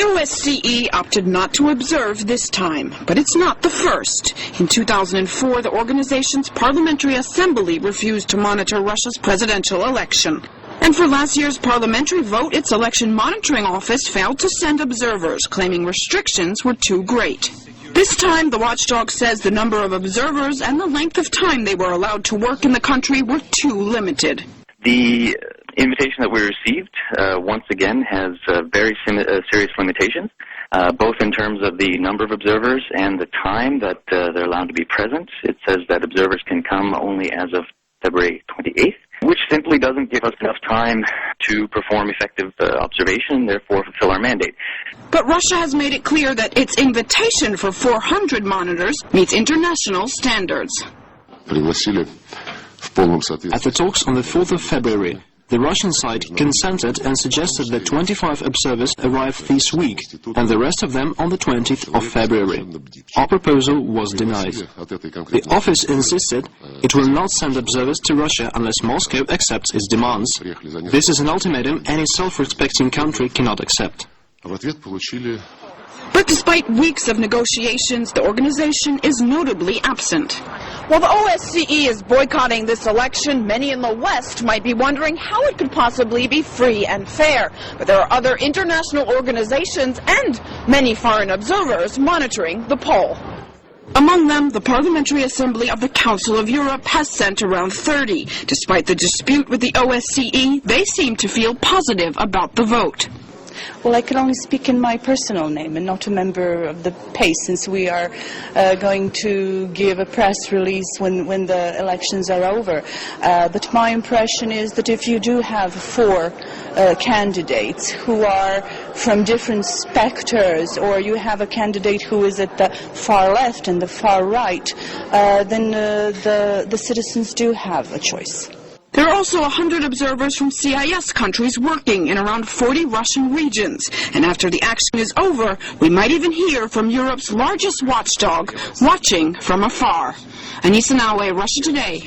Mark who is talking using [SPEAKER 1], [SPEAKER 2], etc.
[SPEAKER 1] OSCE opted not to observe this time, but it's not the first. In 2004, the organization's Parliamentary Assembly refused to monitor Russia's presidential election. And for last year's parliamentary vote, its election monitoring office failed to send observers, claiming restrictions were too great. This time, the watchdog says the number of observers and the length of time they were allowed to work in the country were too limited.
[SPEAKER 2] The invitation that we received, once again, has very serious limitations, both in terms of the number of observers and the time that they're allowed to be present. It says that observers can come only as of February 28th, which simply doesn't give us enough time to perform effective observation and therefore fulfill our mandate.
[SPEAKER 1] But Russia has made it clear that its invitation for 400 monitors meets international standards.
[SPEAKER 3] At the talks on the 4th of February, the Russian side consented and suggested that 25 observers arrive this week, and the rest of them on the 20th of February. Our proposal was denied. The office insisted it will not send observers to Russia unless Moscow accepts its demands. This is an ultimatum any self-respecting country cannot accept.
[SPEAKER 1] But despite weeks of negotiations, the organization is notably absent.
[SPEAKER 4] While the OSCE is boycotting this election, many in the West might be wondering how it could possibly be free and fair. But there are other international organizations and many foreign observers monitoring the poll.
[SPEAKER 1] Among them, the Parliamentary Assembly of the Council of Europe has sent around 30. Despite the dispute with the OSCE, they seem to feel positive about the vote.
[SPEAKER 5] Well, I can only speak in my personal name and not a member of the PACE, since we are going to give a press release when the elections are over. But my impression is that if you do have 4 candidates who are from different specters, or you have a candidate who is at the far left and the far right, then the citizens do have a choice.
[SPEAKER 1] There are also 100 observers from CIS countries working in around 40 Russian regions. And after the action is over, we might even hear from Europe's largest watchdog, watching from afar. Anissa Naue, Russia Today.